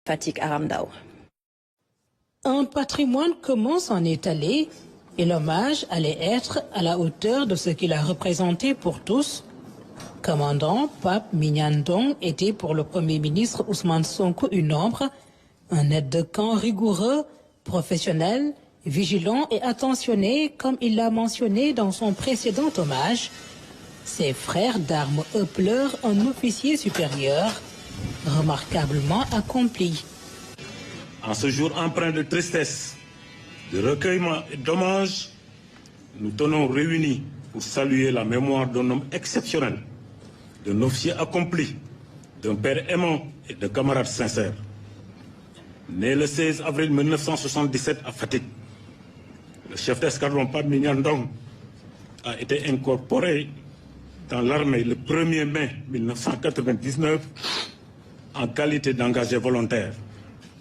Fatick Aramdao. Un patrimoine commence en étaler et l'hommage allait être à la hauteur de ce qu'il a représenté pour tous. Commandant Pape Mignane Ndong était pour le Premier ministre Ousmane Sonko une ombre, un aide de camp rigoureux, professionnel, vigilant et attentionné comme il l'a mentionné dans son précédent hommage. Ses frères d'armes pleurent un officier supérieur, remarquablement accompli. En ce jour empreint de tristesse, de recueillement et d'hommage, nous tenons réunis pour saluer la mémoire d'un homme exceptionnel, d'un officier accompli, d'un père aimant et de camarades sincères. Né le 16 avril 1977 à Fatick, le chef d'escadron Pape Mignane Ndong a été incorporé dans l'armée le 1er mai 1999 en qualité d'engagé volontaire.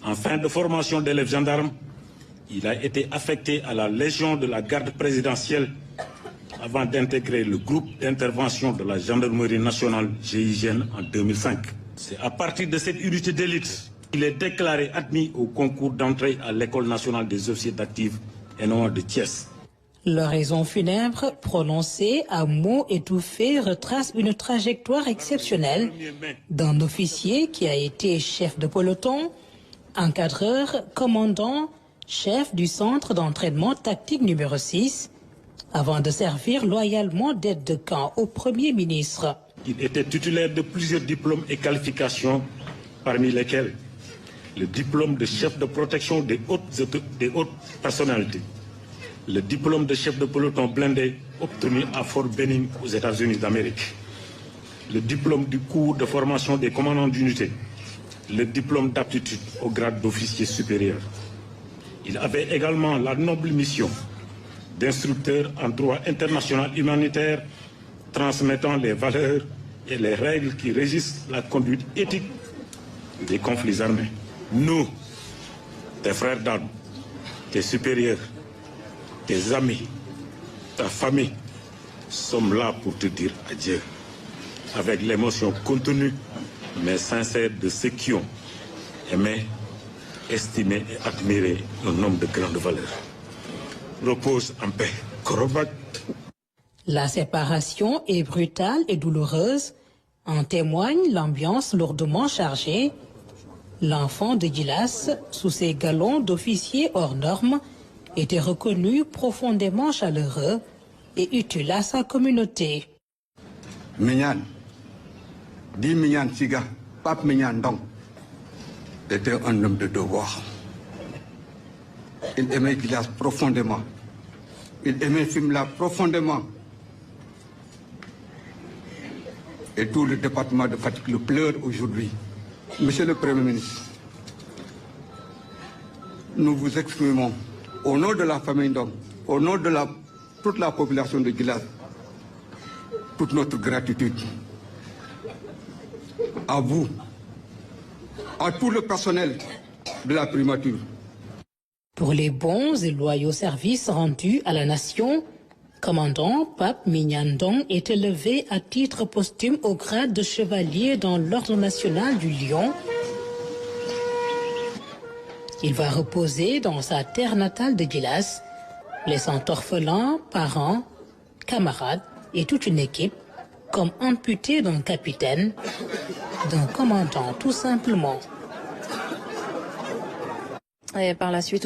En fin de formation d'élèves gendarmes, il a été affecté à la Légion de la garde présidentielle avant d'intégrer le groupe d'intervention de la gendarmerie nationale GIGN en 2005. C'est à partir de cette unité d'élite qu'il est déclaré admis au concours d'entrée à l'École nationale des officiers d'actifs et non de Thiès. L'oraison funèbre prononcée à mots étouffés retrace une trajectoire exceptionnelle d'un officier qui a été chef de peloton, encadreur, commandant, chef du centre d'entraînement tactique numéro 6, avant de servir loyalement d'aide de camp au Premier ministre. Il était titulaire de plusieurs diplômes et qualifications, parmi lesquels le diplôme de chef de protection des hautes personnalités, le diplôme de chef de peloton blindé obtenu à Fort Benning aux États-Unis d'Amérique, le diplôme du cours de formation des commandants d'unité, le diplôme d'aptitude au grade d'officier supérieur. Il avait également la noble mission d'instructeur en droit international humanitaire, transmettant les valeurs et les règles qui régissent la conduite éthique des conflits armés. Nous, tes frères d'armes, tes supérieurs, tes amis, ta famille, sommes là pour te dire adieu, avec l'émotion contenue mais sincère de ceux qui ont aimé, estimé et admiré un homme de grande valeur. Repose en paix, Korobac. La séparation est brutale et douloureuse. En témoigne l'ambiance lourdement chargée. L'enfant de Djilas, sous ses galons d'officier hors normes, était reconnu profondément chaleureux et utile à sa communauté. Mignane, dit Mignane Siga, Pape Mignane Ndong, était un homme de devoir. Il aimait Djilas profondément. Il aimait Fimela profondément. Et tout le département de Fatick le pleure aujourd'hui. Monsieur le Premier ministre, nous vous exprimons, au nom de la famille Ndong, au nom de toute la population de Djilas, toute notre gratitude à vous, à tout le personnel de la primature. Pour les bons et loyaux services rendus à la nation, commandant Pape Mignane Ndong est élevé à titre posthume au grade de chevalier dans l'Ordre national du Lion. Il va reposer dans sa terre natale de Djilas, laissant orphelins, parents, camarades et toute une équipe comme amputé d'un capitaine, d'un commandant tout simplement. Et par la suite